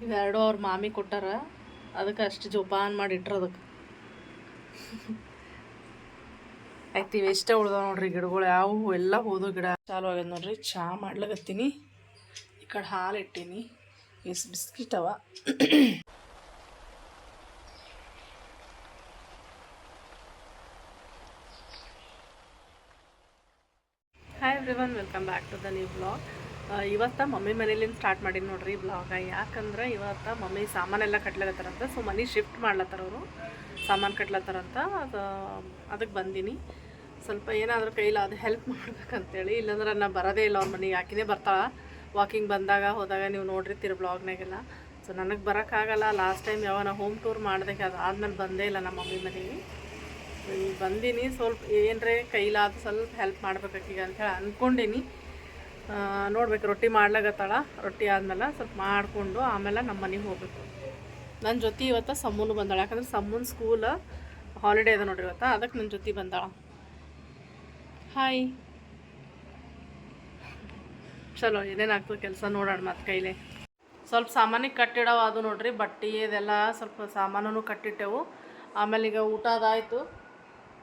ಇವೆರಡು ಅವ್ರ ಮಾಮಿ ಕೊಟ್ಟಾರ, ಅದಕ್ಕೆ ಅಷ್ಟು ಜೋಪಾನ ಮಾಡಿ ಇಟ್ರ ಅದಕ್ಕೆ ಆಯ್ತು. ಇವು ಎಷ್ಟೇ ಉಳ್ದಾವ ನೋಡ್ರಿ ಗಿಡಗಳು, ಯಾವ ಎಲ್ಲ ಹೋದೋ ಗಿಡ ಚಾಲು ಆಗ್ಯದ ನೋಡ್ರಿ. ಚಹಾ ಮಾಡ್ಲಾಗತ್ತೀನಿ. ಈ ಕಡೆ ಹಾಲು ಇಟ್ಟೀನಿ, ಎಷ್ಟು ಬಿಸ್ಕಿಟ್ ಅವ. Hi everyone, welcome back to the new blog. ಇವತ್ತು ಮಮ್ಮಿ ಮನೇಲಿಂದ ಸ್ಟಾರ್ಟ್ ಮಾಡೀನಿ ನೋಡ್ರಿ ಬ್ಲಾಗ. ಯಾಕಂದ್ರೆ ಇವತ್ತು ಮಮ್ಮಿ ಸಾಮಾನೆಲ್ಲ ಕಟ್ಲಾಗತ್ತಾರಂತ, ಸೊ ಮನೆ ಶಿಫ್ಟ್ ಮಾಡ್ಲತ್ತಾರ ಅವರು, ಸಾಮಾನು ಕಟ್ಲತ್ತಾರಂತ. ಅದಕ್ಕೆ ಬಂದೀನಿ. ಸ್ವಲ್ಪ ಏನಾದರೂ ಕೈಲಿ ಅದು ಹೆಲ್ಪ್ ಮಾಡ್ಬೇಕಂತೇಳಿ, ಇಲ್ಲಾಂದ್ರೆ ನಾನು ಬರೋದೇ ಇಲ್ಲ ಅವ್ರ ಮನೆಗೆ. ಆಕಿನೇ ಬರ್ತಾಳೆ ವಾಕಿಂಗ್ ಬಂದಾಗ ಹೋದಾಗ, ನೀವು ನೋಡಿರ್ತೀರಿ ಬ್ಲಾಗ್ನಾಗೆಲ್ಲ. ಸೊ ನನಗೆ ಬರೋಕ್ಕಾಗಲ್ಲ. ಲಾಸ್ಟ್ ಟೈಮ್ ಯಾವಾಗ ಹೋಮ್ ಟೂರ್ ಮಾಡಿದೆ, ಅದಾದ್ಮೇಲೆ ಬಂದೇ ಇಲ್ಲ ನಮ್ಮ ಮಮ್ಮಿ ಮನೆಗೆ. ಈಗ ಬಂದೀನಿ. ಸ್ವಲ್ಪ ಏನರೇ ಕೈಲಾದ ಸ್ವಲ್ಪ ಹೆಲ್ಪ್ ಮಾಡ್ಬೇಕಾಕೀಗ ಅಂಥೇಳಿ ಅಂದ್ಕೊಂಡೀನಿ. ನೋಡ್ಬೇಕು, ರೊಟ್ಟಿ ಮಾಡ್ಲಾಗತ್ತಾಳ. ರೊಟ್ಟಿ ಆದಮೇಲೆ ಸ್ವಲ್ಪ ಮಾಡಿಕೊಂಡು ಆಮೇಲೆ ನಮ್ಮ ಮನೆಗೆ ಹೋಗ್ಬೇಕು. ನನ್ನ ಜೊತೆ ಇವತ್ತು ಸಮ್ಮೂನು ಬಂದಾಳ, ಯಾಕಂದ್ರೆ ಸಮ್ಮೂನ್ ಸ್ಕೂಲ್ ಹಾಲಿಡೇ ಇದೆ ನೋಡ್ರಿ ಇವತ್ತು, ಅದಕ್ಕೆ ನನ್ನ ಜೊತೆ ಬಂದಾಳ. ಹಾಯ್. ಚಲೋ, ಏನೇನಾಗ್ತದೆ ಕೆಲಸ ನೋಡೋಣ. ಮತ್ತು ಕೈಲೇ ಸ್ವಲ್ಪ ಸಾಮಾನಿಗೆ ಕಟ್ಟಿಡವು ಅದು ನೋಡ್ರಿ, ಬಟ್ಟೆ ಇದೆಲ್ಲ ಸ್ವಲ್ಪ ಸಾಮಾನು ಕಟ್ಟಿಟ್ಟೆವು. ಆಮೇಲೆ ಈಗ ಊಟ ಅದಾಯಿತು.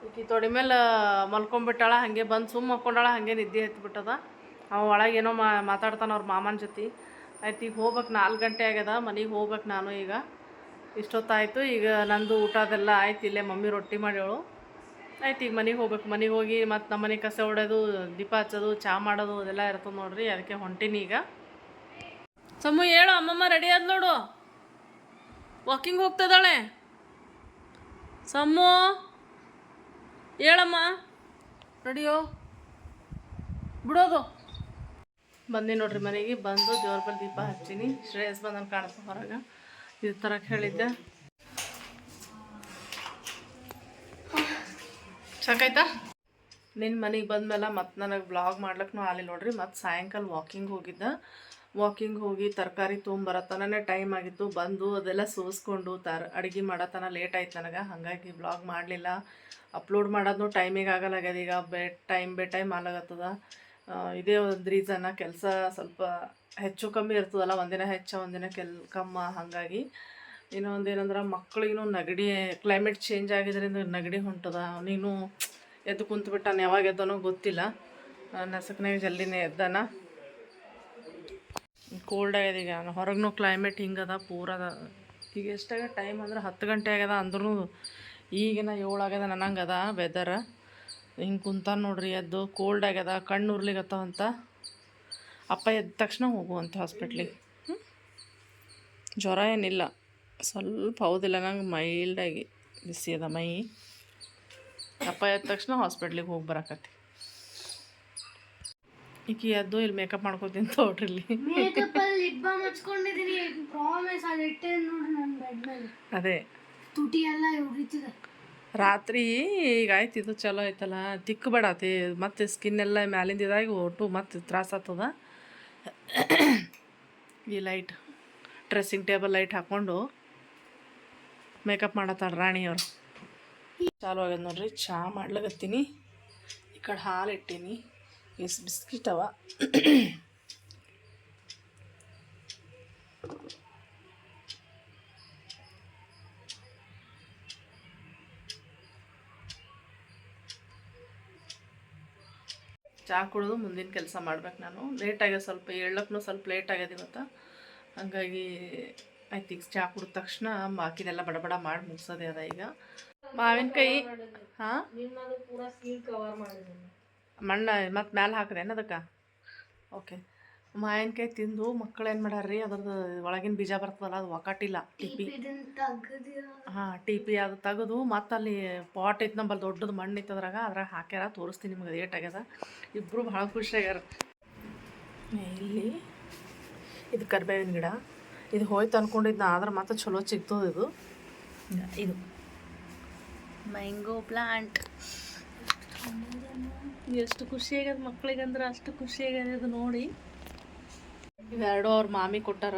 ಈಕಿ ತೊಡೆ ಮೇಲೆ ಮಲ್ಕೊಂಡ್ಬಿಟ್ಟಾಳ, ಹಾಗೆ ಬಂದು ಸುಮ್ಮ ಮಲ್ಕೊಂಡಾಳ, ಹಾಗೆ ನಿದ್ದೆ ಹತ್ಬಿಟ್ಟದ. ಅವ ಒಳಗೆ ಏನೋ ಮಾತಾಡ್ತಾನೆ ಅವ್ರ ಮಾಮನ ಜೊತೆ. ಆಯ್ತು, ಈಗ ಹೋಗ್ಬೇಕು. 4 ಗಂಟೆ ಆಗ್ಯದ, ಮನೆಗೆ ಹೋಗ್ಬೇಕು ನಾನು. ಈಗ ಇಷ್ಟೊತ್ತಾಯಿತು. ಈಗ ನಂದು ಊಟ ಅದೆಲ್ಲ ಆಯ್ತು, ಇಲ್ಲೇ ಮಮ್ಮಿ ರೊಟ್ಟಿ ಮಾಡ್ಯಾಳು. ಆಯ್ತು, ಈಗ ಮನೆಗೆ ಹೋಗ್ಬೇಕು. ಮನೆಗೆ ಹೋಗಿ ಮತ್ತು ನಮ್ಮ ಮನೆ ಕಸ ಹೊಡೆಯೋದು, ದೀಪ ಹಚ್ಚೋದು, ಚಹಾ ಮಾಡೋದು ಅದೆಲ್ಲ ಇರ್ತದೆ ನೋಡ್ರಿ. ಅದಕ್ಕೆ ಹೊಂಟೀನಿ ಈಗ. ಸಮ್ಮು ಹೇಳು, ಅಮ್ಮಮ್ಮ ರೆಡಿ ಆದ್ ನೋಡು, ವಾಕಿಂಗ್ ಹೋಗ್ತದಾಳೆ. ಸಮ್ಮು ಹೇಳಮ್ಮ, ರೆಡಿಯೋ ಬಿಡೋದು. ಬಂದು ನೋಡ್ರಿ ಮನೆಗೆ. ಬಂದು ದೇವ್ರ ಬಲ್ಲಿ ದೀಪ ಹಚ್ಚೀನಿ. ಶ್ರೇಯಸ್ ಬಂದನ್ನು ಕಾಣುತ್ತೆ ಹೊರಗೆ. ಇದು ತರಕ್ಕೆ ಹೇಳಿದ್ದೆ. ಸಾಕಾಯ್ತಾ? ನಿನ್ನ ಮನೆಗೆ ಬಂದಮೇಲೆ ಮತ್ತು ನನಗೆ ಬ್ಲಾಗ್ ಮಾಡ್ಲಿಕ್ಕೂ ಆಗಲಿ ನೋಡ್ರಿ. ಮತ್ತು ಸಾಯಂಕಾಲ ವಾಕಿಂಗ್ ಹೋಗಿ ತರಕಾರಿ ತೊಗೊಂಬರತನೇ ಟೈಮ್ ಆಗಿತ್ತು. ಬಂದು ಅದೆಲ್ಲ ಸೋಸ್ಕೊಂಡು ಅಡುಗೆ ಮಾಡತನ ಲೇಟ್ ಆಯ್ತು ನನಗೆ. ಹಾಗಾಗಿ ಬ್ಲಾಗ್ ಮಾಡಲಿಲ್ಲ. ಅಪ್ಲೋಡ್ ಮಾಡೋದು ಟೈಮಿಗೆ ಆಗಲಾಗ್ಯದ. ಈಗ ಬೇ ಟೈಮ್ ಆಗತ್ತದ. ಇದೇ ಒಂದು ರೀಸನ್ನ. ಕೆಲಸ ಸ್ವಲ್ಪ ಹೆಚ್ಚು ಕಮ್ಮಿ ಇರ್ತದಲ್ಲ, ಒಂದಿನ ಹೆಚ್ಚು ಒಂದಿನ ಕಮ್ಮ. ಹಾಗಾಗಿ ಇನ್ನೊಂದು ಏನಂದ್ರೆ ಮಕ್ಳಿಗೂ ನೆಗಡಿ, ಕ್ಲೈಮೇಟ್ ಚೇಂಜ್ ಆಗಿದ್ದರಿಂದ ನೆಗಡಿ ಹೊಂಟದ. ನೀನು ಎದ್ದು ಕುಂತ್ಬಿಟ್ಟಾನ, ಯಾವಾಗ ಎದ್ದನೋ ಗೊತ್ತಿಲ್ಲ. ನಸಕ್ನಾಗ ಜಲ್ದಿನೇ ಎದ್ದಾನ. ಕೋಲ್ಡ್ ಆಗ್ಯದ. ಈಗ ಹೊರಗೂ ಕ್ಲೈಮೇಟ್ ಹಿಂಗದ ಪೂರದ. ಈಗ ಎಷ್ಟಾಗ ಟೈಮ್ ಅಂದ್ರೆ 10 ಗಂಟೆ ಆಗ್ಯದ. ಅಂದ್ರೂ ಈಗಿನ 7 ಆಗ್ಯದ ನನಂಗದ ವೆದರ್. ಹಿಂಗೆ ಕುಂತಾನ ನೋಡ್ರಿ. ಎದ್ದು ಕೋಲ್ಡ್ ಆಗ್ಯದ, ಕಣ್ಣು ಉರ್ಲಿಗತ್ತವಂತ. ಅಪ್ಪ ಎದ್ದ ತಕ್ಷಣ ಹೋಗುವಂತ ಹಾಸ್ಪಿಟ್ಲಿಗೆ. ಜ್ವರ ಏನಿಲ್ಲ, ಸ್ವಲ್ಪ ಹೌದಿಲ್ಲ ನಂಗೆ ಮೈಲ್ಡಾಗಿ ಬಿಸಿ ಅದ ಮೈ. ಅಪ್ಪ ಎದ್ದ ತಕ್ಷಣ ಹಾಸ್ಪಿಟ್ಲಿಗೆ ಹೋಗಿ ಬರಕತ್ತಿ. ಈಕಿ ಎದ್ದು ಇಲ್ಲಿ ಮೇಕಪ್ ಮಾಡ್ಕೋತೀನಿ ತೋಡ್ರಿ. ಅದೇ ರಾತ್ರಿ ಈಗ ಆಯ್ತು. ಇದು ಚಲೋ ಆಯ್ತಲ್ಲ, ತಿಕ್ಕಬೇಡತಿ ಮತ್ತು ಸ್ಕಿನ್ ಎಲ್ಲ ಮ್ಯಾಲಿಂದ ಇದಾಗಿ ಒಟ್ಟು ಮತ್ತು ತ್ರಾಸ ಆಗ್ತದ. ಈ ಲೈಟ್ ಡ್ರೆಸ್ಸಿಂಗ್ ಟೇಬಲ್ ಲೈಟ್ ಹಾಕ್ಕೊಂಡು ಮೇಕಪ್ ಮಾಡತ್ತಾಳ ರಾಣಿಯವರು. ಚಾಲು ಆಗ್ಯದ ನೋಡ್ರಿ. ಚಹಾ ಮಾಡ್ಲಾಗತ್ತೀನಿ. ಈ ಕಡೆ ಹಾಲು ಇಟ್ಟೀನಿ, ಎಷ್ಟು ಬಿಸ್ಕಿಟ್ ಅವ. ಚಹಾ ಕುಡಿದು ಮುಂದಿನ ಕೆಲಸ ಮಾಡ್ಬೇಕು ನಾನು. ಲೇಟ್ ಆಗ್ಯದ, ಸ್ವಲ್ಪ ಏಳಕ್ಕೂ ಸ್ವಲ್ಪ ಲೇಟ್ ಆಗ್ಯದ ಇವತ್ತು. ಹಾಗಾಗಿ ಆಯ್ತು, ಈಗ ಚಹಾ ಕುಡಿದ ತಕ್ಷಣ ಬಾಕಿದೆಲ್ಲ ಬಡಬಡ ಮಾಡಿ ಮುಗಿಸೋದೇ ಅದ. ಈಗ ಮಾವಿನಕಾಯಿ ಮಣ್ಣ ಮತ್ತು ಮ್ಯಾಲೆ ಹಾಕಿದೇನು ಅದಕ್ಕೆ? ಓಕೆ. ಮಾವಿನಕಾಯಿ ತಿಂದು ಮಕ್ಕಳು ಏನು ಮಾಡ್ಯಾರ್ರಿ, ಅದ್ರದ್ದು ಒಳಗಿನ ಬೀಜ ಬರ್ತದಲ್ಲ, ಅದು ಒಕ್ಕಟಿಲ್ಲ. ಟಿಪಿ ಅದು ತೆಗೆದು ಮತ್ತು ಅಲ್ಲಿ ಪಾಟ್ ಐತೆ ನಮ್ಮಲ್ಲಿ, ದೊಡ್ಡದು ಮಣ್ಣು ಇತ್ತು ಅದ್ರಾಗ ಹಾಕ್ಯಾರ. ತೋರಿಸ್ತೀನಿ ನಿಮ್ಗೆ ಏಟ್ ಆಗ್ಯದ. ಇಬ್ಬರು ಭಾಳ ಖುಷಿ ಆಗ್ಯಾರ. ಇಲ್ಲಿ ಇದು ಕರಿಬೇವಿನ ಗಿಡ. ಇದು ಹೋಯ್ತು ಅಂದ್ಕೊಂಡಿದ್ದು, ಆದ್ರೆ ಮತ್ತೆ ಚಲೋ ಸಿಗ್ತದೆ. ಇದು ಮ್ಯಾಂಗೋ ಪ್ಲಾಂಟ್. ಎಷ್ಟು ಖುಷಿ ಆಗ್ಯದ ಮಕ್ಳಿಗಂದ್ರೆ, ಅಷ್ಟು ಖುಷಿ ಆಗ್ಯದ ಇದು ನೋಡಿ. ಇವೆರಡು ಅವ್ರ ಮಾಮಿ ಕೊಟ್ಟಾರ,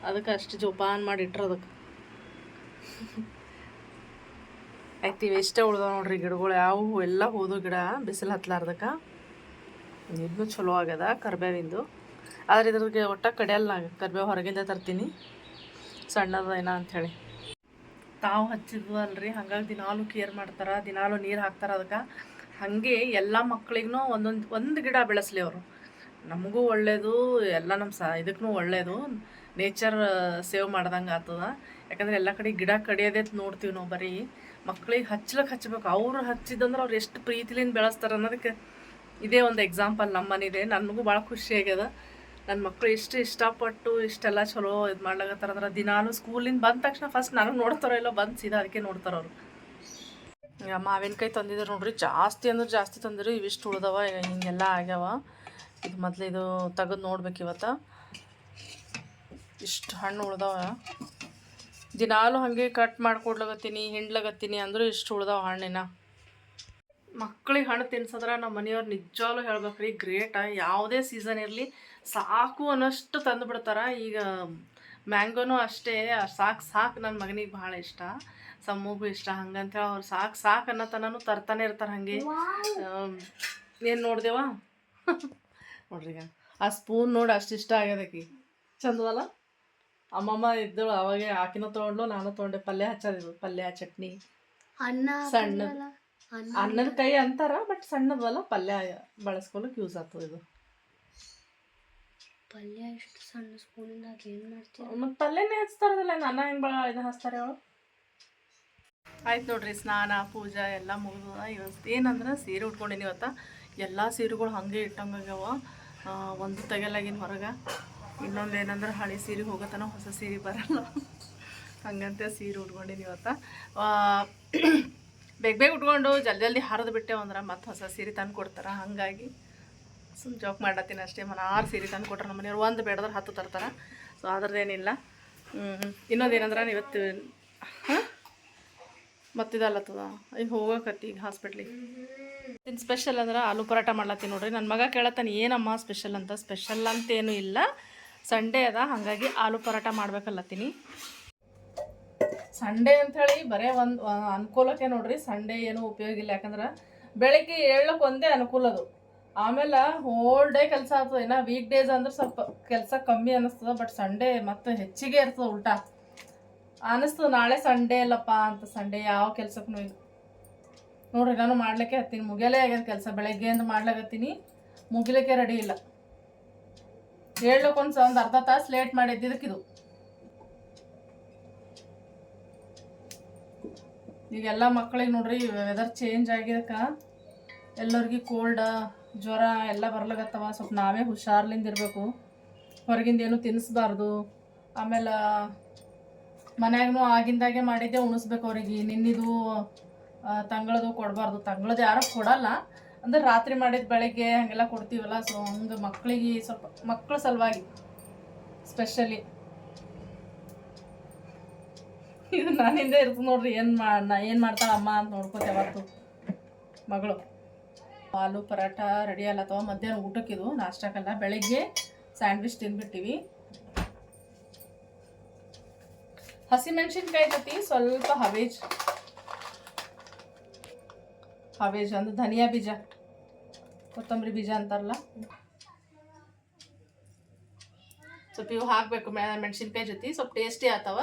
ಅದಕ್ಕೆ ಅಷ್ಟು ಜೋಪಾನ ಮಾಡಿ ಇಟ್ರ ಅದಕ್ಕೆ. ಆಯ್ತು, ಇವು ಎಷ್ಟೇ ಉಳ್ದಾವ ನೋಡ್ರಿ ಗಿಡಗಳು, ಯಾವ ಎಲ್ಲ ಹೋದೋ ಗಿಡ ಬಿಸಿಲು ಹತ್ಲಾರ್ದಕ್ಕೆ. ಇದನ್ನು ಚಲೋ ಆಗ್ಯದ ಕರಿಬೇವಿಂದು. ಆದರೆ ಇದ್ರಿಗೆ ಒಟ್ಟ ಕಡಿಯಲ್ಲ. ಕರಿಬೇವು ಹೊರಗಿಂದ ತರ್ತೀನಿ. ಸಣ್ಣದೇನ ಅಂಥೇಳಿ ತಾವು ಹಚ್ಚಿದ್ವು ಅಲ್ರಿ, ಹಾಗಾಗಿ ದಿನಾಲು ಕೇರ್ ಮಾಡ್ತಾರೆ, ದಿನಾಲು ನೀರು ಹಾಕ್ತಾರೆ. ಅದಕ್ಕೆ ಹಾಗೆ ಎಲ್ಲ ಮಕ್ಳಿಗೂ ಒಂದು ಗಿಡ ಬೆಳೆಸಲಿ ಅವರು. ನಮಗೂ ಒಳ್ಳೆಯದು, ಎಲ್ಲ ನಮ್ಮ ಇದಕ್ಕೂ ಒಳ್ಳೆಯದು. ನೇಚರ್ ಸೇವ್ ಮಾಡ್ದಂಗೆ ಆಗ್ತದ. ಯಾಕಂದರೆ ಎಲ್ಲ ಕಡೆ ಗಿಡ ಕಡಿಯೋದೇ ನೋಡ್ತೀವಿ ನಾವು. ಬರೀ ಮಕ್ಳಿಗೆ ಹಚ್ಬೇಕು. ಅವ್ರು ಹಚ್ಚಿದಂದ್ರೆ ಅವ್ರು ಎಷ್ಟು ಪ್ರೀತಿಲಿಂದ ಬೆಳೆಸ್ತಾರೆ ಅನ್ನೋದಕ್ಕೆ ಇದೇ ಒಂದು ಎಕ್ಸಾಂಪಲ್. ನಮ್ಮ ಮನೆಯಿದೆ, ನನಗೂ ಭಾಳ ಖುಷಿ ಆಗ್ಯದ. ನನ್ನ ಮಕ್ಕಳು ಎಷ್ಟು ಇಷ್ಟಪಟ್ಟು ಇಷ್ಟೆಲ್ಲ ಚಲೋ ಇದು ಮಾಡ್ಲಾಗತ್ತಾರ. ಅಂದ್ರೆ ದಿನಾನು ಸ್ಕೂಲಿಂದ ಬಂದ ತಕ್ಷಣ ಫಸ್ಟ್ ನನಗೆ ನೋಡ್ತಾರೋ ಇಲ್ಲೋ, ಬಂದು ಸೀದಾ ಅದಕ್ಕೆ ನೋಡ್ತಾರೆ ಅವರು. ಈಗ ಮಾವಿನಕಾಯಿ ತಂದಿದ್ರು ನೋಡ್ರಿ, ಜಾಸ್ತಿ ಅಂದ್ರೆ ಜಾಸ್ತಿ ತಂದಿರು. ಇವಿಷ್ಟು ಉಳ್ದವ, ಹಿಂಗೆಲ್ಲ ಆಗ್ಯಾವ. ಇದು ಮೊದಲು ಇದು ತೆಗೆದು ನೋಡ್ಬೇಕು ಇವತ್ತು. ಇಷ್ಟು ಹಣ್ಣು ಉಳ್ದವ. ದಿನಾಲು ಹಾಗೆ ಕಟ್ ಮಾಡ್ಕೊಡ್ಲಾಗತ್ತೀನಿ, ಹಿಂಡ್ಲಾಗತ್ತೀನಿ ಅಂದರೂ ಇಷ್ಟು ಉಳ್ದವ ಹಣ್ಣಿನ. ಮಕ್ಳಿಗೆ ಹಣ್ಣು ತಿನ್ಸಿದ್ರೆ ನಮ್ಮ ಮನೆಯವ್ರು ನಿಜವಾಗ್ಲೂ ಹೇಳ್ಬೇಕ್ರಿ, ಗ್ರೇಟ. ಯಾವುದೇ ಸೀಸನ್ ಇರಲಿ ಸಾಕು ಅನ್ನೋಷ್ಟು ತಂದು ಬಿಡ್ತಾರೆ. ಈಗ ಮ್ಯಾಂಗೋನು ಅಷ್ಟೇ, ಸಾಕು ನನ್ನ ಮಗನಿಗೆ ಭಾಳ ಇಷ್ಟ, ಸಮ್ಮಗೂ ಇಷ್ಟ. ಹಂಗಂತೇಳಿ ಅವ್ರು ಸಾಕು ಅನ್ನೋತನೂ ತರ್ತಾನೆ ಇರ್ತಾರೆ. ಹಾಗೆ ಏನು ನೋಡ್ದೇವಾ ನೋಡ್ರಿ, ಈಗ ಆ ಸ್ಪೂನ್ ನೋಡಿ ಅಷ್ಟು ಇಷ್ಟ ಆಗ್ಯದಕ್ಕಿ. ಚಂದವಲ್ಲ? ಅಮ್ಮಮ್ಮ ಇದ್ದಳು ಅವಾಗೆ, ಆಕಿನೂ ತೊಗೊಂಡ್ಲು, ನಾನು ತೊಗೊಂಡೆ. ಪಲ್ಯ ಹಚ್ಚೋದಿದ್ದು, ಪಲ್ಯ ಚಟ್ನಿ ಸಣ್ಣದು. ಅನ್ನದ ಕೈ ಅಂತಾರ, ಬಟ್ ಸಣ್ಣದಲ್ಲ, ಪಲ್ಯ ಬಳಸ್ಕೊಳಕ್ಕೆ ಯೂಸ್ ಆಗ್ತದೆ ಇದು. ಪಲ್ಯ ಎಷ್ಟು ಸಣ್ಣ ಸ್ಪೂನಿಂದಾಗ ಏನು ಮಾಡ್ತೀವಿ? ಮತ್ತು ಪಲ್ಯನೇ ಹಚ್ತಾರದಲ್ಲ, ಅನ್ನ ಹೆಂಗೆ ಇದು ಹಚ್ತಾರೆ ಅವಳು. ಆಯ್ತು ನೋಡ್ರಿ, ಸ್ನಾನ ಪೂಜಾ ಎಲ್ಲ ಮುಗಿದ. ಇವತ್ತು ಏನಂದ್ರೆ ಸೀರೆ ಉಟ್ಕೊಂಡಿನಿ ಇವತ್ತು. ಎಲ್ಲ ಸೀರೆಗಳು ಹಾಗೆ ಇಟ್ಟಂಗಾಗ್ಯಾವ, ಒಂದು ತೆಗೆಲಾಗಿನ ಹೊರಗೆ. ಇನ್ನೊಂದು ಏನಂದ್ರೆ ಹಳೆ ಸೀರೆ ಹೋಗತ್ತನ, ಹೊಸ ಸೀರೆ ಬರಲ್ಲ. ಹಂಗಂತೆ ಸೀರೆ ಉಟ್ಕೊಂಡಿನಿ ಇವತ್ತು. ಬೇಗ ಉಟ್ಕೊಂಡು ಜಲ್ದಿ ಹರಿದು ಬಿಟ್ಟೆವು ಅಂದ್ರೆ ಮತ್ತೆ ಹೊಸ ಸೀರೆ ತಂದು ಕೊಡ್ತಾರೆ. ಹಾಗಾಗಿ ಸುಮ್ಮ ಜೋಕ್ ಮಾಡತ್ತೀನಿ ಅಷ್ಟೇ. 6 ಸೀರೆ ತಂದು ಕೊಟ್ರೆ ನಮ್ಮ ಮನೆಯವ್ರು, ಒಂದು ಬೇಡದ್ರೆ 10 ತರ್ತಾರೆ. ಸೊ ಅದ್ರದ್ದೇನಿಲ್ಲ. ಇನ್ನೊಂದು ಏನಂದ್ರೆ ಇವತ್ತು ಮತ್ತಿದಲ್ಲತ್ತದ, ಈಗ ಹೋಗಕತ್ತಿ ಈಗ ಹಾಸ್ಪಿಟ್ಲಿಗೆ. ಇನ್ನು ಸ್ಪೆಷಲ್ ಅಂದ್ರೆ ಆಲೂ ಪರಾಟ ಮಾಡ್ಲತ್ತೀನಿ ನೋಡ್ರಿ. ನನ್ನ ಮಗ ಕೇಳತ್ತಾನೆ ಏನಮ್ಮ ಸ್ಪೆಷಲ್ ಅಂತ. ಸ್ಪೆಷಲ್ ಅಂತೇನು ಇಲ್ಲ, ಸಂಡೇ ಅದ, ಹಾಗಾಗಿ ಆಲೂ ಪರಾಟ ಮಾಡ್ಬೇಕಲ್ಲತ್ತೀನಿ. ಸಂಡೇ ಅಂಥೇಳಿ ಬರೀ ಒಂದು ಅನುಕೂಲಕ್ಕೆ ನೋಡ್ರಿ. ಸಂಡೇ ಏನೂ ಉಪಯೋಗ ಇಲ್ಲ, ಯಾಕಂದ್ರೆ ಬೆಳಗ್ಗೆ ಏಳಕ್ಕೆ ಒಂದೇ ಅನುಕೂಲ ಅದು. ಆಮೇಲೆ ಹೋಲ್ ಡೇ ಕೆಲಸ ಆಗ್ತದೆ. ಇನ್ನು ವೀಕ್ ಡೇಸ್ ಅಂದ್ರೆ ಸ್ವಲ್ಪ ಕೆಲಸ ಕಮ್ಮಿ ಅನ್ನಿಸ್ತದೆ, ಬಟ್ ಸಂಡೇ ಮತ್ತೆ ಹೆಚ್ಚಿಗೆ ಇರ್ತದೆ. ಉಲ್ಟಾ ಅನ್ನಿಸ್ತದೆ, ನಾಳೆ ಸಂಡೇ ಅಲ್ಲಪ್ಪ ಅಂತ. ಸಂಡೇ ಯಾವ ಕೆಲಸಕ್ಕೂ ಇಲ್ಲ ನೋಡ್ರಿ. ನಾನು ಮಾಡ್ಲಿಕ್ಕೆ ಹತ್ತೀನಿ, ಮುಗಿಯಲೇ ಆಗ್ಯದ ಕೆಲಸ. ಬೆಳಗ್ಗೆಯಿಂದ ಮಾಡ್ಲಾಗತ್ತೀನಿ, ಮುಗಿಲಿಕ್ಕೆ ರೆಡಿ ಇಲ್ಲ. ಒಂದು ಅರ್ಧ ತಾಸು ಲೇಟ್ ಮಾಡಿದ್ದಿದ್ದಕ್ಕಿದು. ಈಗೆಲ್ಲ ಮಕ್ಕಳಿಗೆ ನೋಡ್ರಿ, ವೆದರ್ ಚೇಂಜ್ ಆಗಿದ್ದಕ್ಕೆ ಎಲ್ಲರಿಗೂ ಕೋಲ್ಡ, ಜ್ವರ ಎಲ್ಲ ಬರ್ಲಾಗತ್ತವ. ಸ್ವಲ್ಪ ನಾವೇ ಹುಷಾರ್ಲಿಂದ ಇರಬೇಕು. ಹೊರಗಿಂದ ಏನು ತಿನ್ನಿಸ್ಬಾರ್ದು. ಆಮೇಲೆ ಮನ್ಯಾಗೂ ಆಗಿಂದಾಗೆ ಮಾಡಿದ್ದೆ ಉಣಿಸ್ಬೇಕು ಅವ್ರಿಗೆ. ನಿನ್ನಿದು ತಂಗಳದು ಕೊಡಬಾರ್ದು. ತಂಗಳದು ಯಾರು ಕೊಡಲ್ಲ, ಅಂದ್ರೆ ರಾತ್ರಿ ಮಾಡಿದ ಬೆಳಗ್ಗೆ ಹಾಗೆಲ್ಲ ಕೊಡ್ತೀವಲ್ಲ. ಸೊ ಹಂಗೆ ಮಕ್ಕಳಿಗೆ ಸ್ವಲ್ಪ, ಮಕ್ಕಳ ಸಲುವಾಗಿ ಸ್ಪೆಷಲಿ ಇದು ನನ್ನಿಂದ ಇರ್ತದೆ ನೋಡ್ರಿ. ಏನು ಮಾಡ್ತಾಳೆ ಅಮ್ಮ ಅಂತ ನೋಡ್ಕೋತ ಯಾವತ್ತು ಮಗಳು. ಆಲೂ ಪರಾಟ ರೆಡಿ ಅಲ್ಲತ್ತವ. ಮಧ್ಯಾಹ್ನ ಊಟಕ್ಕಿದು, ನಾಷ್ಟಕ್ಕಲ್ಲ. ಬೆಳಗ್ಗೆ ಸ್ಯಾಂಡ್ವಿಚ್ ತಿಂದ್ಬಿಟ್ಟಿವಿ. ಹಸಿಮೆಣ್ಸಿನ್ಕಾಯಿ ಜೊತೆ ಸ್ವಲ್ಪ ಹವೇಜ್ ಅಂದ್ರೆ ಧನಿಯಾ ಬೀಜ, ಕೊತ್ತಂಬರಿ ಬೀಜ ಅಂತಾರಲ್ಲ, ಸ್ವಲ್ಪ ಇವು ಹಾಕಬೇಕು ಮೆಣಸಿನ್ಕಾಯಿ ಜೊತೆ. ಸ್ವಲ್ಪ ಟೇಸ್ಟಿ ಆಗ್ತಾವ.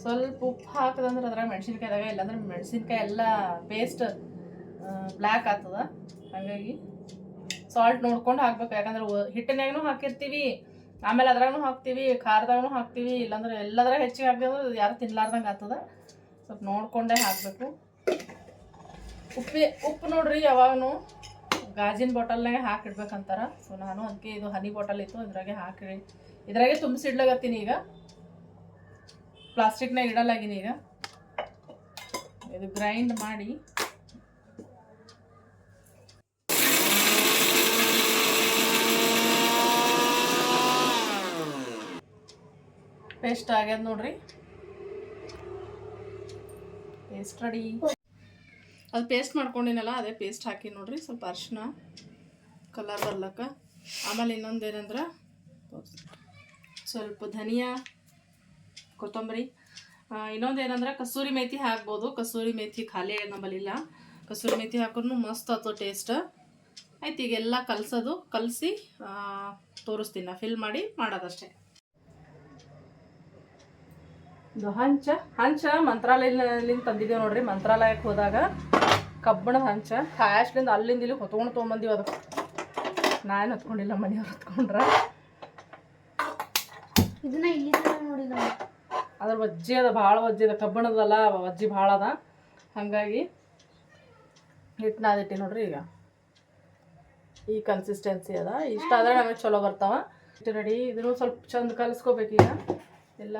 ಸ್ವಲ್ಪ ಉಪ್ಪು ಹಾಕದಂದ್ರೆ ಅದ್ರಾಗ ಮೆಣಸಿನ್ಕಾಯಿದಾಗ, ಇಲ್ಲಾಂದ್ರೆ ಮೆಣಸಿನ್ಕಾಯಿ ಎಲ್ಲ ಪೇಸ್ಟ್ ಬ್ಲ್ಯಾಕ್ ಆಗ್ತದ. ಹಾಗಾಗಿ ಸಾಲ್ಟ್ ನೋಡ್ಕೊಂಡು ಹಾಕ್ಬೇಕು. ಯಾಕಂದ್ರೆ ಹಿಟ್ಟಿನಾಗೂ ಹಾಕಿರ್ತೀವಿ, ಆಮೇಲೆ ಅದ್ರಾಗೂ ಹಾಕ್ತೀವಿ, ಖಾರದಾಗೂ ಹಾಕ್ತೀವಿ. ಇಲ್ಲಾಂದ್ರೆ ಎಲ್ಲದ್ರಾಗ ಹೆಚ್ಚಿಗೆ ಹಾಕಿದ್ರೆ ಯಾರು ತಿನ್ಲಾರ್ದಂಗೆ ಆಗ್ತದ. ಸ್ವಲ್ಪ ನೋಡ್ಕೊಂಡೇ ಹಾಕಬೇಕು. ಉಪ್ಪು ನೋಡ್ರಿ ಯಾವಾಗೂ ಗಾಜಿನ ಬಾಟಲ್ನಾಗೆ ಹಾಕಿಡ್ಬೇಕಂತಾರ. ಸೊ ನಾನು ಅದಕ್ಕೆ ಇದು ಹನಿ ಬಾಟಲ್ ಇತ್ತು, ಇದ್ರಾಗೆ ತುಂಬಿಸಿಡ್ಲಾಗತ್ತೀನಿ. ಈಗ ಪ್ಲಾಸ್ಟಿಕ್ನಾಗ ಇಡಲಾಗಿನಿ. ಈಗ ಇದು ಗ್ರೈಂಡ್ ಮಾಡಿ ಪೇಸ್ಟ್ ಆಗ್ಯದ ನೋಡ್ರಿ. Paste ready. ಅದು ಪೇಸ್ಟ್ ಮಾಡ್ಕೊಂಡಿನಲ್ಲ, ಅದೇ ಪೇಸ್ಟ್ ಹಾಕಿ ನೋಡ್ರಿ. ಸ್ವಲ್ಪ ಅರಿಶಿನ ಕಲರ್ ಬರ್ಲಕ್ಕ. ಆಮೇಲೆ ಇನ್ನೊಂದು ಏನಂದ್ರೆ ಸ್ವಲ್ಪ ಧನಿಯಾ, ಕೊತ್ತಂಬರಿ. ಇನ್ನೊಂದು ಏನಂದ್ರೆ ಕಸೂರಿ ಮೇಥಿ ಹಾಕ್ಬೋದು. ಕಸೂರಿ ಮೇಥಿ ಖಾಲಿ ನಮ್ಮಲ್ಲಿಲ್ಲ. ಕಸೂರಿ ಮೇಥಿ ಹಾಕಿದ್ರು ಮಸ್ತ್ ಆಗ್ತದೆ ಟೇಸ್ಟ್. ಆಯ್ತು, ಈಗೆಲ್ಲ ಕಲಸಿ ತೋರಿಸ್ತೀನಿ ನಾ ಫಿಲ್ ಮಾಡಿ ಮಾಡೋದಷ್ಟೇ. ಇದು ಹಂಚ ಮಂತ್ರಾಲಯದಿಂದ ತಂದಿದ್ದೇವೆ ನೋಡ್ರಿ. ಮಂತ್ರಾಲಯಕ್ಕೆ ಹೋದಾಗ ಕಬ್ಬಣದ ಹಂಚ ಕಾಯಸ್ಲಿಂದ ಅಲ್ಲಿಂದ ಇಲ್ಲಿ ಹೊತ್ಕೊಂಡು ತೊಗೊಂಬಂದೀವಿ. ಅದಕ್ಕೆ ನಾನು ಹೊತ್ಕೊಂಡಿಲ್ಲ, ಮನೆಯವ್ರು ಹೊತ್ಕೊಂಡ್ರ. ಇದನ್ನ ಇಲ್ಲಿ ನೋಡಿಲ್ಲ, ಅದ್ರ ವಜ್ಜಿ ಅದ, ಭಾಳ ವಜ್ಜಿ ಅದ. ಕಬ್ಬಣದಲ್ಲ, ವಜ್ಜಿ ಭಾಳ ಅದ. ಹಾಗಾಗಿ ಹಿಟ್ಟು ನಾದಿಟ್ಟಿ ನೋಡ್ರಿ. ಈಗ ಈ ಕನ್ಸಿಸ್ಟೆನ್ಸಿ ಅದ. ಇಷ್ಟ ಆದರೆ ನಮಗೆ ಚಲೋ ಬರ್ತಾವ. ಇಷ್ಟು ರೆಡಿ. ಇದನ್ನು ಸ್ವಲ್ಪ ಚಂದ ಕಲಿಸ್ಕೋಬೇಕೀಗ ಎಲ್ಲ.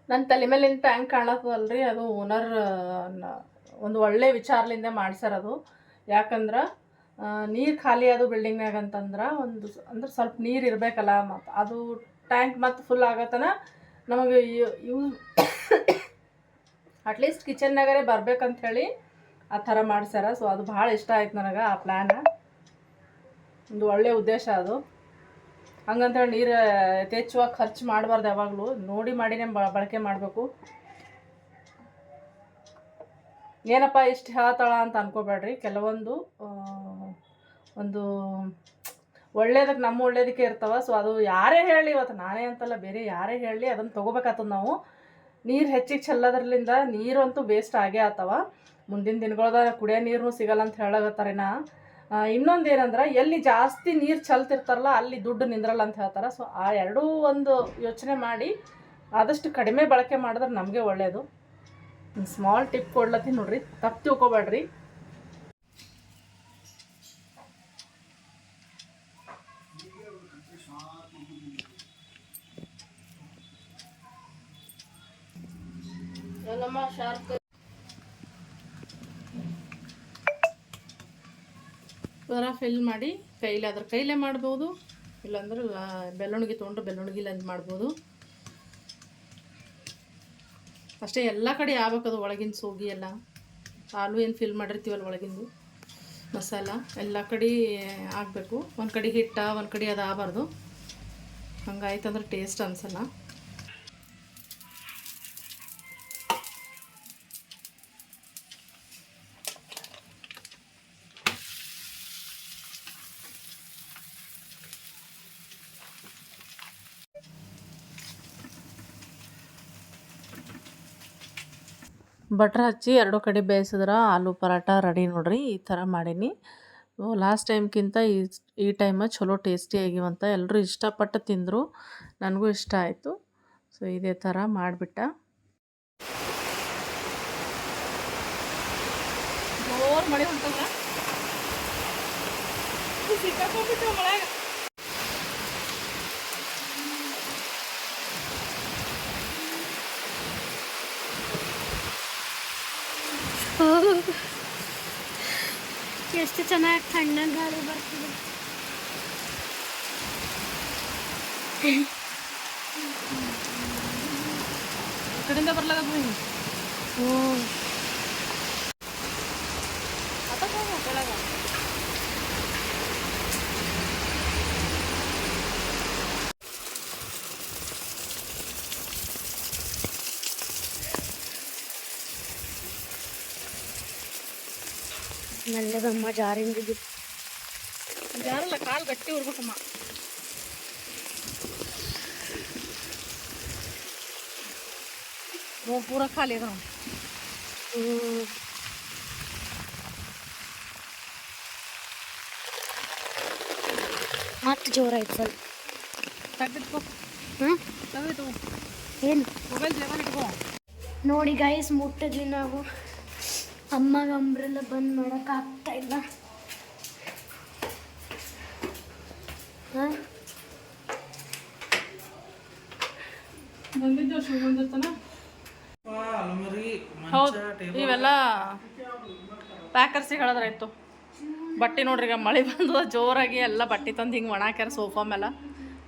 ನನ್ನ ತಲೆ ಮೇಲಿನ ಟ್ಯಾಂಕ್ ಕಾಣತ್ತದಲ್ರಿ, ಅದು ಓನರ್ ಒಂದು ಒಳ್ಳೆ ವಿಚಾರಲಿಂದ ಮಾಡ್ಸ್ಯಾರದು. ಯಾಕಂದ್ರೆ ನೀರು ಖಾಲಿ ಅದು ಬಿಲ್ಡಿಂಗ್ನಾಗ ಅಂತಂದ್ರೆ ಅಂದ್ರೆ ಸ್ವಲ್ಪ ನೀರು ಇರಬೇಕಲ್ಲ. ಮತ್ತು ಅದು ಟ್ಯಾಂಕ್ ಮತ್ತು ಫುಲ್ ಆಗತ್ತನ ನಮಗೆ ಯೂಸ್ ಅಟ್ಲೀಸ್ಟ್ ಕಿಚನ್ನಾಗರೆ ಬರ್ಬೇಕಂತ ಹೇಳಿ ಆ ಥರ ಮಾಡ್ಸ್ಯಾರ. ಸೊ ಅದು ಭಾಳ ಇಷ್ಟ ಆಯ್ತು ನನಗೆ. ಆ ಪ್ಲ್ಯಾನ್ ಒಂದು ಒಳ್ಳೆಯ ಉದ್ದೇಶ ಅದು. ಹಂಗಂತೇಳಿ ನೀರು ಯಥೇಚ್ಛವಾಗಿ ಖರ್ಚು ಮಾಡಬಾರ್ದು. ಯಾವಾಗಲೂ ನೋಡಿ ಮಾಡಿನೇ ಬಳಕೆ ಮಾಡಬೇಕು. ಏನಪ್ಪ ಇಷ್ಟು ಹೇಳ್ತಾಳ ಅಂತ ಅನ್ಕೋಬೇಡ್ರಿ. ಕೆಲವೊಂದು ಒಂದು ಒಳ್ಳೇದಕ್ಕೆ ನಮ್ಮ ಒಳ್ಳೇದಕ್ಕೆ ಇರ್ತಾವೆ. ಸೊ ಅದು ಯಾರೇ ಹೇಳಿ, ಇವತ್ತು ನಾನೇ ಅಂತಲ್ಲ, ಬೇರೆ ಯಾರೇ ಹೇಳಿ ಅದನ್ನು ತೊಗೋಬೇಕಾಗ್ತದೆ ನಾವು. ನೀರು ಹೆಚ್ಚಿಗೆ ಚೆಲ್ಲೋದ್ರಲ್ಲಿಂದ ನೀರು ಅಂತೂ ವೇಸ್ಟ್ ಆಗೇ ಆಗ್ತಾವ. ಮುಂದಿನ ದಿನಗಳದಾಗ ಕುಡಿಯೋ ನೀರು ಸಿಗಲ್ಲ ಅಂತ ಹೇಳಕತ್ತಾರೇನ. ಇನ್ನೊಂದು ಏನಂದ್ರೆ, ಎಲ್ಲಿ ಜಾಸ್ತಿ ನೀರು ಚೆಲ್ತಿರ್ತಾರಲ್ಲ ಅಲ್ಲಿ ದುಡ್ಡು ನಿಂದ್ರಲ್ಲ ಅಂತ ಹೇಳ್ತಾರೆ. ಸೊ ಆ ಎರಡೂ ಒಂದು ಯೋಚನೆ ಮಾಡಿ ಆದಷ್ಟು ಕಡಿಮೆ ಬಳಕೆ ಮಾಡಿದ್ರೆ ನಮಗೆ ಒಳ್ಳೆಯದು. ಸ್ಮಾಲ್ ಟಿಪ್ ಕೊಡ್ಲತ್ತೀನಿ ನೋಡ್ರಿ, ತಪ್ಪು ತಿಳ್ಕೊಬೇಡ್ರಿ. ಅದರ ಫಿಲ್ ಮಾಡಿ ಕೈಲಿ, ಅದ್ರ ಕೈಲೇ ಮಾಡ್ಬೋದು. ಇಲ್ಲಾಂದ್ರೆ ಬೆಳ್ಳುಣಿಗೆ ತೊಗೊಂಡ್ರೆ ಬೆಳ್ಳುಣಿಗಿಲ್ಲ ಮಾಡ್ಬೋದು. ಅಷ್ಟೇ, ಎಲ್ಲ ಕಡೆ ಆಗ್ಬೇಕದು. ಒಳಗಿನ ಸೋಗಿ ಎಲ್ಲ ಹಾಲು ಏನು ಫಿಲ್ ಮಾಡಿರ್ತೀವಲ್ಲ ಒಳಗಿಂದು ಮಸಾಲ ಎಲ್ಲ ಕಡೆ ಆಗಬೇಕು. ಒಂದು ಕಡೆ ಹಿಟ್ಟ, ಒಂದು ಕಡೆ ಅದು ಆಗಬಾರ್ದು. ಹಂಗಾಯ್ತಂದ್ರೆ ಟೇಸ್ಟ್ ಅನ್ಸಲ್ಲ. ಬಟ್ರ್ ಹಚ್ಚಿ ಎರಡೂ ಕಡೆ ಬೇಯಿಸಿದ್ರೆ ಆಲೂ ಪರಾಟ ರೆಡಿ ನೋಡ್ರಿ. ಈ ಥರ ಮಾಡೀನಿ. ಲಾಸ್ಟ್ ಟೈಮ್ಗಿಂತ ಈ ಟೈಮ ಚಲೋ ಟೇಸ್ಟಿ ಆಗಿವಂತ ಎಲ್ಲರೂ ಇಷ್ಟಪಟ್ಟು ತಿಂದರು. ನನಗೂ ಇಷ್ಟ ಆಯಿತು. ಸೊ ಇದೇ ಥರ ಮಾಡಿಬಿಟ್ಟ. ಜೋರು ಮಳೆ ಹೊಂಟಲ್ಲ, ಸಿಕ್ಕಾಕೊಂಡ್ಬಿಟ್ಟು ಮಳೆಯಾಗ. ಎಷ್ಟು ಚೆನ್ನಾಗಿ ತಣ್ಣಗೆ ಗಾಳಿ ಬರ್ತಿದೆ. ಕಡೆಯಿಂದ ಬರ್ಲಾಗ ನಲ್ಲದಮ್ಮ ಜಾರಿಂದಿದ್ದು ಜಾರಲ್ಲ, ಕಾಲು ಗಟ್ಟಿ ಉರ್ಬೇಕಮ್ಮ. ಪೂರ ಖಾಲಿ ಅದ. ಮತ್ತೆ ಜೋರಾಯ್ತು ಸ್ವಲ್ಪ. ತೆಗ್ದಿಟ್ಕೋ. ತೆಗ್ದಿಟ್ಟು ಏನು ಮೊಬೈಲ್ ಜೇಬಲ್ಲಿ ಇಟ್ಕೋ. ನೋಡಿ ಗೈಸ್, ಮುಟ್ಟಿದ್ವಿ ನಾವು. ಅಮ್ಮಗೆ ಅಂಬ್ರೆಲ್ಲ ಬಂದ್ ಮಾಡೋಕ್ಕಾಗ್ತಾ ಇಲ್ಲ. ಬಂದಿದ್ದು ಶಿವಮೊಗ್ಗತನ. ಹೌದು, ಇವೆಲ್ಲ ಪ್ಯಾಕರ್ಸಿಗೆ ಹೇಳಿದ್ರಾಯ್ತು. ಬಟ್ಟೆ ನೋಡ್ರಿ, ಈಗ ಮಳೆ ಬಂದದ ಜೋರಾಗಿ. ಎಲ್ಲ ಬಟ್ಟೆ ತಂದು ಹಿಂಗೆ ಒಣಾಕ್ಯಾರ ಸೋಫಾ ಮೇಲೆ.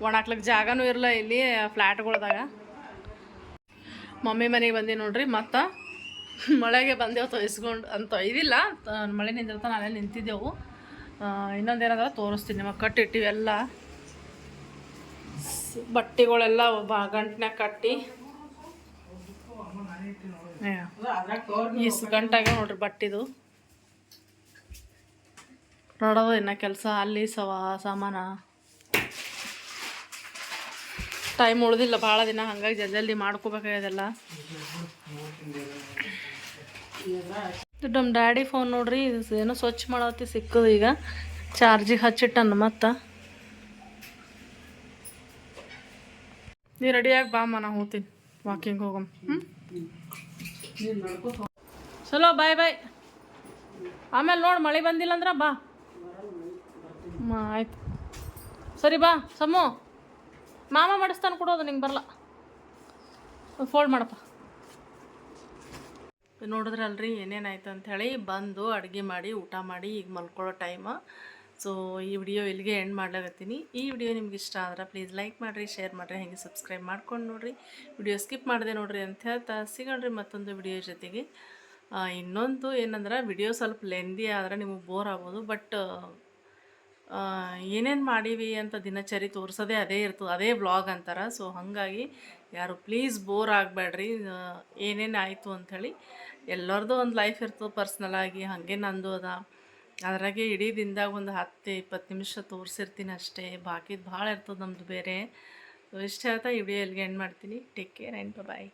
ಒಣಾಕ್ಲಿಕ್ಕೆ ಜಾಗನೂ ಇರಲ್ಲ ಇಲ್ಲಿ ಫ್ಲ್ಯಾಟ್ಗಳ್ದಾಗ. ಮಮ್ಮಿ ಮನೆಗೆ ಬಂದು ನೋಡ್ರಿ. ಮತ್ತು ಮಳೆಗೆ ಬಂದೆವು, ತೊಯ್ಸ್ಕೊಂಡು ಅಂತ ಇದಿಲ್ಲ, ಮಳೆ ನಿಂತಿರ್ತ ನಾಳೆ ನಿಂತಿದ್ದೆವು. ಇನ್ನೊಂದೇನಾದ್ರೆ ತೋರಿಸ್ತೀನಿ ನಿಮಗೆ. ಕಟ್ಟಿಟ್ಟಿವಿ ಎಲ್ಲ ಬಟ್ಟೆಗಳೆಲ್ಲ ಗಂಟ್ನಾಗ ಕಟ್ಟಿ. ಇಷ್ಟು ಗಂಟಾಗ ನೋಡ್ರಿ ಬಟ್ಟಿದು. ನೋಡೋದು ಇನ್ನು ಕೆಲಸ ಅಲ್ಲಿ ಸಾಮಾನ ಟೈಮ್ ಉಳಿದಿಲ್ಲ ಭಾಳ ದಿನ, ಹಂಗಾಗಿ ಜಲ್ದಿ ಮಾಡ್ಕೋಬೇಕಾಗ್ಯದೆಲ್ಲ. ನಮ್ಮ ಡ್ಯಾಡಿ ಫೋನ್ ನೋಡ್ರಿ, ಏನೋ ಸ್ವಚ್ಛ ಮಾಡತ್ತಿ ಸಿಕ್ಕದು ಈಗ, ಚಾರ್ಜಿಗೆ ಹಚ್ಚಿಟ್ಟನ್ನು ಮತ್ತು. ನೀ ರೆಡಿಯಾಗಿ ಬಾಮ್ಮ, ನಾ ಹೋಗ್ತೀನಿ ವಾಕಿಂಗ್ ಹೋಗಮ್ಮ. ಚಲೋ ಬಾಯ್ ಬಾಯ್. ಆಮೇಲೆ ನೋಡಿ ಮಳೆ ಬಂದಿಲ್ಲ ಅಂದ್ರೆ ಬಾ. ಆಯ್ತು ಸರಿ ಬಾ. ಸಮು ಮಾಮ ಮಾಡಿಸ್ತಾನೆ ಕೊಡೋದು, ನಿಂಗೆ ಬರಲ್ಲ. ಫೋಲ್ಡ್ ಮಾಡಪ್ಪ. ನೋಡಿದ್ರಲ್ರಿ ಏನೇನಾಯ್ತು ಅಂಥೇಳಿ. ಬಂದು ಅಡುಗೆ ಮಾಡಿ ಊಟ ಮಾಡಿ ಈಗ ಮಲ್ಕೊಳ್ಳೋ ಟೈಮು. ಸೊ ಈ ವಿಡಿಯೋ ಇಲ್ಲಿಗೆ ಎಂಡ್ ಮಾಡ್ಲಾಗತ್ತೀನಿ. ಈ ವಿಡಿಯೋ ನಿಮ್ಗೆ ಇಷ್ಟ ಆದ್ರೆ ಪ್ಲೀಸ್ ಲೈಕ್ ಮಾಡಿರಿ, ಶೇರ್ ಮಾಡಿರಿ, ಹಾಗೆ ಸಬ್ಸ್ಕ್ರೈಬ್ ಮಾಡ್ಕೊಂಡು ನೋಡಿರಿ. ವಿಡಿಯೋ ಸ್ಕಿಪ್ ಮಾಡಿದೆ ನೋಡಿರಿ ಅಂತ ಹೇಳ್ತಾ ಸಿಗೋಣ್ರಿ ಮತ್ತೊಂದು ವಿಡಿಯೋ ಜೊತೆಗೆ. ಇನ್ನೊಂದು ಏನಂದ್ರೆ, ವಿಡಿಯೋ ಸ್ವಲ್ಪ ಲೆಂದಿ ಆದರೆ ನಿಮಗೆ ಬೋರ್ ಆಗ್ಬೋದು. ಬಟ್ ಏನೇನು ಮಾಡೀವಿ ಅಂತ ದಿನಚರಿ ತೋರಿಸೋದೇ ಅದೇ ಇರ್ತದೆ, ಅದೇ ವ್ಲಾಗ್ ಅಂತಾರೆ. ಸೊ ಹಾಗಾಗಿ ಯಾರು ಪ್ಲೀಸ್ ಬೋರ್ ಆಗಬೇಡ್ರಿ. ಏನೇನು ಆಯಿತು ಅಂಥೇಳಿ ಎಲ್ಲರದ್ದು ಒಂದು ಲೈಫ್ ಇರ್ತದೆ ಪರ್ಸ್ನಲಾಗಿ, ಹಾಗೆ ನಂದು ಅದ. ಅದ್ರಾಗೆ ಇಡೀ ದಿನದಾಗ ಒಂದು 10-20 ನಿಮಿಷ ತೋರಿಸಿರ್ತೀನಿ ಅಷ್ಟೇ, ಬಾಕಿದು ಭಾಳ ಇರ್ತದೆ ನಮ್ಮದು ಬೇರೆ. ಸೊ ಇಷ್ಟು ಹೇಳ್ತಾ ಈ ವಿಡಿಯೋ ಎಲ್ಲಿಗೆ ಎಂಡ್ ಮಾಡ್ತೀನಿ. Take care and bye.